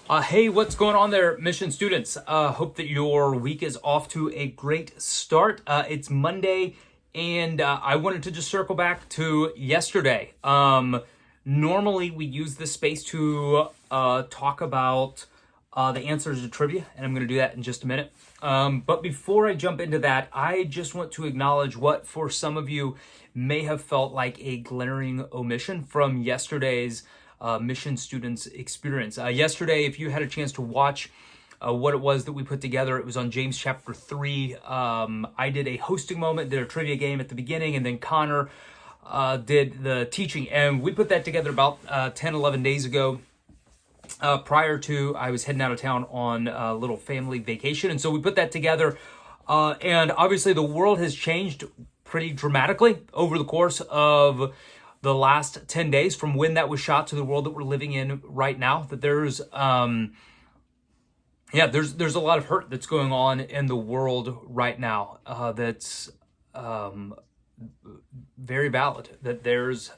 Hey, what's going on there, mission students? Hope that your week is off to a great start. It's Monday, and I wanted to just circle back to yesterday. Normally, we use this space to talk about the answers to trivia, and I'm going to do that in just a minute. But before I jump into that, I just want to acknowledge what, for some of you, may have felt like a glaring omission from yesterday's mission students experience. Yesterday, if you had a chance to watch what it was that we put together, it was on James chapter 3. I did a hosting moment, did a trivia game at the beginning, and then Connor did the teaching. And we put that together about 10, 11 days ago. Prior to, I was heading out of town on a little family vacation. And so we put that together. And obviously the world has changed pretty dramatically over the course of the last 10 days from when that was shot to the world that we're living in right now. That there's a lot of hurt that's going on in the world right now. That's very valid. That there's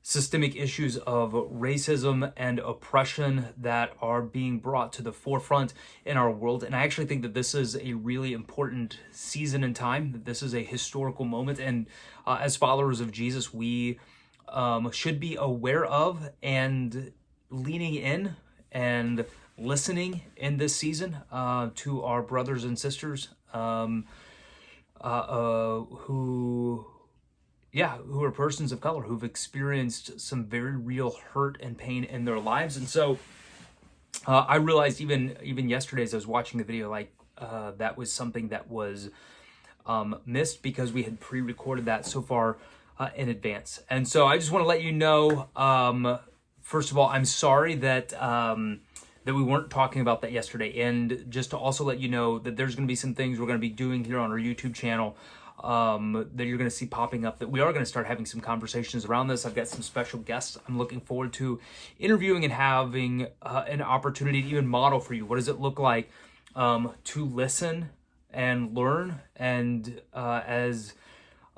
systemic issues of racism and oppression that are being brought to the forefront in our world. And I actually think that this is a really important season in time, that this is a historical moment. And as followers of Jesus, we should be aware of and leaning in and listening in this season to our brothers and sisters who are persons of color who've experienced some very real hurt and pain in their lives. And so I realized even yesterday as I was watching the video, that was something that was missed because we had pre-recorded that so far in advance. And so I just want to let you know, first of all, I'm sorry that that we weren't talking about that yesterday. And just to also let you know that there's going to be some things we're going to be doing here on our YouTube channel that you're going to see popping up, that we are going to start having some conversations around this. I've got some special guests I'm looking forward to interviewing and having an opportunity to even model for you. What does it look like to listen and learn? And as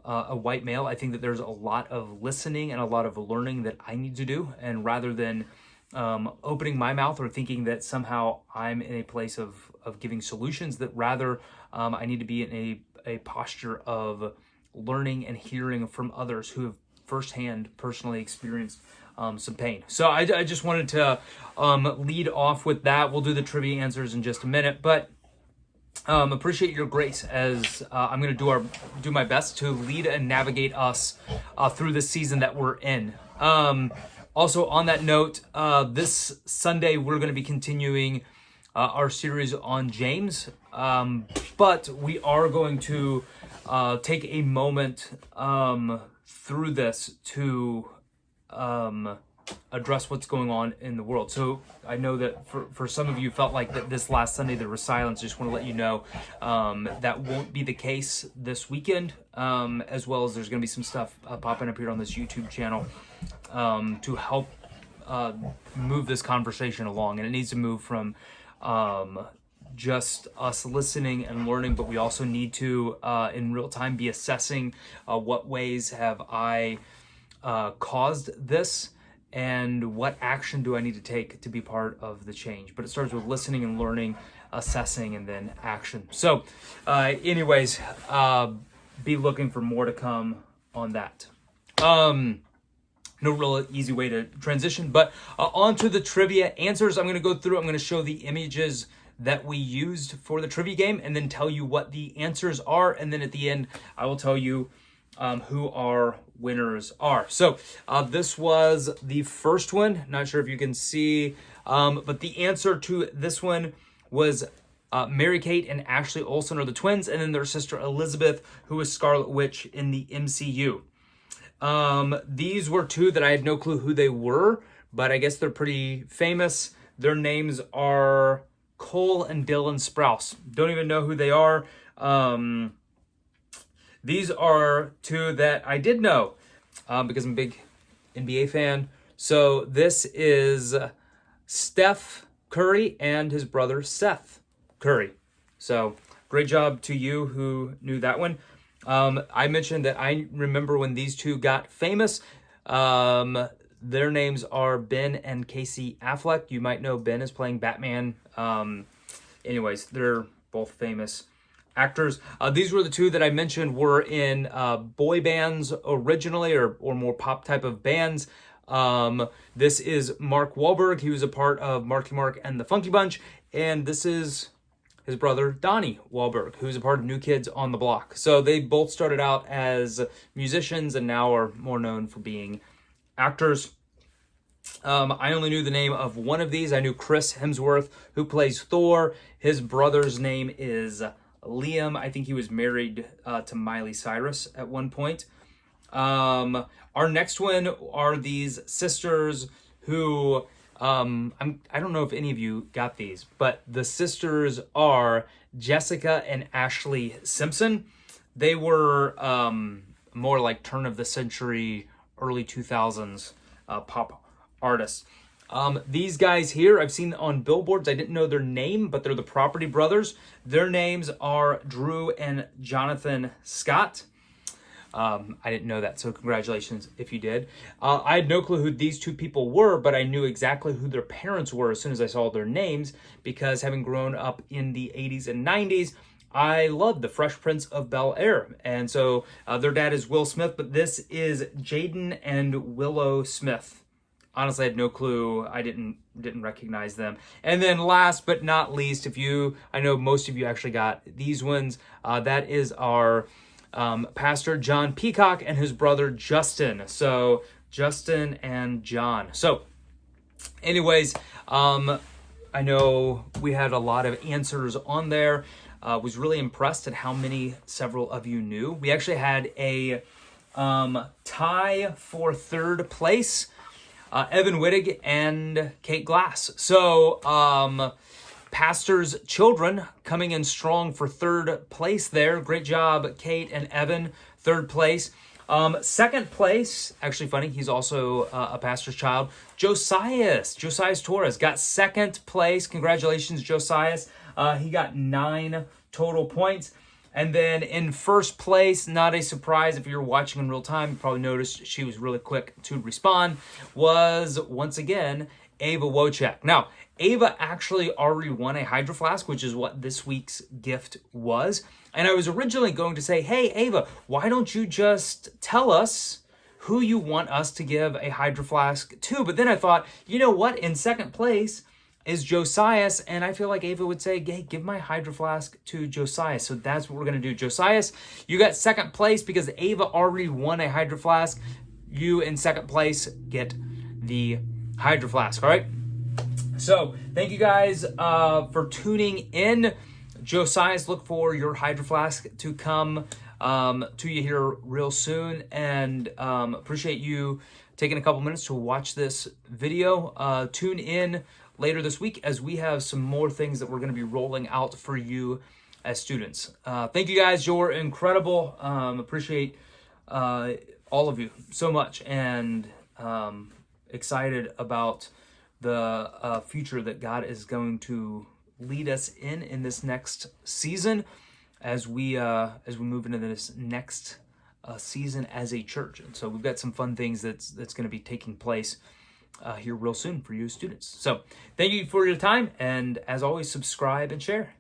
a white male, I think that there's a lot of listening and a lot of learning that I need to do. And rather than opening my mouth or thinking that somehow I'm in a place of giving solutions, that rather I need to be in a posture of learning and hearing from others who have firsthand personally experienced some pain. So I just wanted to lead off with that. We'll do the trivia answers in just a minute, but appreciate your grace as I'm going to do my best to lead and navigate us through this season that we're in. Also, on that note, this Sunday we're going to be continuing our series on James, but we are going to take a moment through this to address what's going on in the world. So I know that for some of you felt like that this last Sunday there was silence. Just want to let you know that won't be the case this weekend, as well as there's going to be some stuff popping up here on this YouTube channel to help move this conversation along. And it needs to move from just us listening and learning, but we also need to in real time be assessing what ways have I caused this and what action do I need to take to be part of the change. But it starts with listening and learning, assessing, and then action. So anyways, be looking for more to come on that. No real easy way to transition, but onto the trivia answers. I'm going to go through, I'm going to show the images that we used for the trivia game and then tell you what the answers are. And then at the end, I will tell you who our winners are. So this was the first one. Not sure if you can see, but the answer to this one was Mary Kate and Ashley Olsen are the twins, and then their sister Elizabeth, who is Scarlet Witch in the MCU. These were two that I had no clue who they were, but I guess they're pretty famous. Their names are Cole and Dylan Sprouse. Don't even know who they are. These are two that I did know because I'm a big NBA fan. So this is Steph Curry and his brother Seth Curry. So great job to you who knew that one. I mentioned that I remember when these two got famous. Their names are Ben and Casey Affleck. You might know Ben is playing Batman. Anyways, they're both famous actors. These were the two that I mentioned were in boy bands originally, or more pop type of bands. This is Mark Wahlberg. He was a part of Marky Mark and the Funky Bunch. And this is his brother, Donnie Wahlberg, who's a part of New Kids on the Block. So they both started out as musicians and now are more known for being actors. I only knew the name of one of these. I knew Chris Hemsworth, who plays Thor. His brother's name is Liam. I think he was married to Miley Cyrus at one point. Our next one are these sisters who, I don't know if any of you got these, but the sisters are Jessica and Ashley Simpson. They were more like turn of the century, early 2000s pop artists. These guys here, I've seen on billboards. I didn't know their name, but they're the Property Brothers. Their names are Drew and Jonathan Scott. I didn't know that, so congratulations if you did. I had no clue who these two people were, but I knew exactly who their parents were as soon as I saw their names, because having grown up in the 80s and 90s, I loved the Fresh Prince of Bel-Air. And so their dad is Will Smith, but this is Jaden and Willow Smith. Honestly, I had no clue. I didn't recognize them. And then last but not least, I know most of you actually got these ones. That is our Pastor John Peacock and his brother Justin. So Justin and John. So anyways, I know we had a lot of answers on there. Was really impressed at how many several of you knew. We actually had a tie for third place. Evan Wittig and Kate Glass. So Pastor's children coming in strong for third place there. Great job, Kate and Evan, third place. Second place, actually funny, he's also a pastor's child. Josias Torres got second place. Congratulations, Josias. He got 9 total points. And then in first place, not a surprise if you're watching in real time, you probably noticed she was really quick to respond, was once again Ava Wojcik. Now, Ava actually already won a Hydro Flask, which is what this week's gift was. And I was originally going to say, hey, Ava, why don't you just tell us who you want us to give a Hydro Flask to? But then I thought, you know what? In second place is Josias, and I feel like Ava would say, hey, give my Hydro Flask to Josias. So that's what we're going to do. Josias, you got second place because Ava already won a Hydro Flask. You in second place get the Hydro Flask, all right? So thank you guys for tuning in. Josias, look for your Hydro Flask to come to you here real soon, and appreciate you taking a couple minutes to watch this video. Tune in later this week as we have some more things that we're going to be rolling out for you as students. Thank you guys. You're incredible. Appreciate all of you so much, and excited about the future that God is going to lead us in this next season as we move into this next season as a church. And so we've got some fun things that's going to be taking place here real soon for you students. So thank you for your time, and as always, subscribe and share.